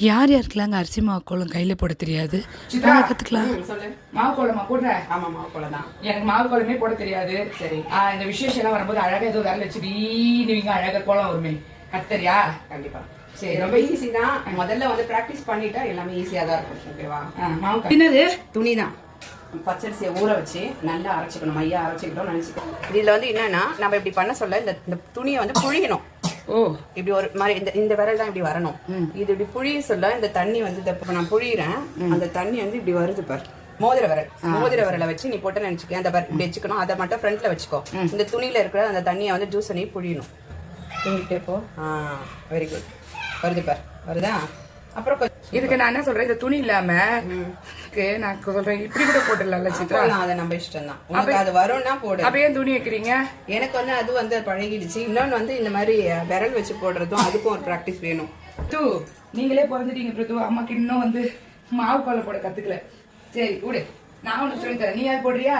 யார் யாருக்கெல்லாம் அரிசி மாவு கோலம் கையில் போட தெரியாது கற்றுக்கலாம். சொல்லு. மாவு கோலமா போடுற? ஆமா, மாவு கோலம் தான். எனக்கு மாவு கோலமே போட தெரியாது. சரி, இந்த விசேஷம் எல்லாம் வரும்போது அழகா ஏதோ வேலை வச்சு வீடுவீங்க, அழகா கோலம் வருமே, கத்தரியா? கண்டிப்பா. சரி, ரொம்ப ஈஸி தான். முதல்ல வந்து பிராக்டிஸ் பண்ணிட்டா எல்லாமே ஈஸியா தான் இருக்கும். ஓகேவா? மாவு என்னது? துணி தான். பச்சரிசியை ஊற வச்சு நல்லா அரைச்சிக்கணும், மையா அரைச்சிக்கிட்டோம் நினைச்சுக்கணும். இதுல வந்து என்னன்னா, நம்ம இப்படி பண்ண சொல்ல இந்த துணியை வந்து புழியணும். ஓ, இப்படி ஒரு மாதிரி இந்த விரல் தான் இப்படி வரணும். இது இப்படி புழிய சொல்ல இந்த தண்ணி வந்து இப்ப நான் புழியிறேன், அந்த தண்ணி வந்து இப்படி வருது பாரு. மோதிர விரலை வச்சு நீ போட்டு நினைச்சுக்க, அந்த இப்படி வச்சுக்கணும். அதை மட்டும் ஃப்ரண்ட்ல வச்சுக்கோ. இந்த துணியில இருக்கிற அந்த தண்ணியை வந்து ஜூஸ் பண்ணி புழியணும். புழிஞ்சிட்டே போ. Very good. வருது பாரு, வருதா? அப்புறம் இதுக்கு நான் என்ன சொல்றேன், இந்த துணி இல்லாம நான் சொல்றேன் இப்படி கூட போட்டுடல சித்ரா. அதை நம்ம இஷ்டம் தான். உனக்கு அது வரும்னா போடு. அப்ப ஏன் துணி வைக்கிறீங்க? எனக்கு வந்து அது வந்து பழகிடுச்சு. இன்னொன்னு வந்து இந்த மாதிரி விரல் வச்சு போடுறதும் அதுக்கும் ஒரு பிராக்டிஸ் வேணும். நீங்களே பிறந்துட்டீங்க பிரது, அம்மாக்கு இன்னும் வந்து மாவு கோலம் போட கத்துக்கல. சரி விடு, நான் உனக்கு சொல்லி தரேன். நீ அது போடுறியா?